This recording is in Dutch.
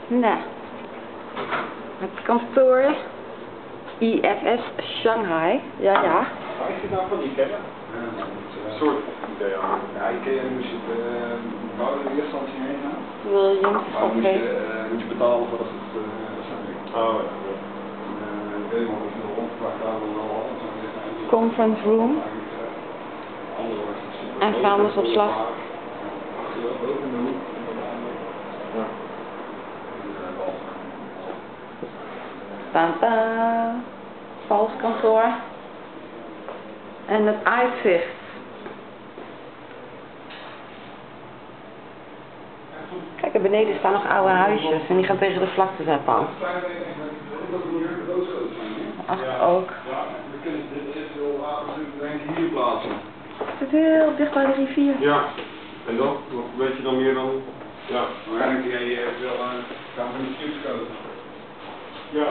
Nou, het kantoor IFS Shanghai. Ja, ja. Waar is dit nou van die kennen? Een soort idee aan. Ja, ik moest het bouwen in eerste instantie heen gaan. Williams, Maar oké. moet je betalen voordat het oh ja. Ik weet niet of het nog rondgevraagd daar wel al. Conference room. En vuilnisopslag. Tanta. Valskantoor. En het uitzicht. Kijk, er beneden staan nog oude huisjes en die gaan tegen de vlakte zijn aan. Achter ook. Ja, we kunnen dit eventueel waterzuur denk ik hier plaatsen. Het is heel dicht bij de rivier. Ja, en dan? Wat weet je dan meer dan? Ja, waarschijnlijk jij eventueel gaan van die chips kopen. Ja.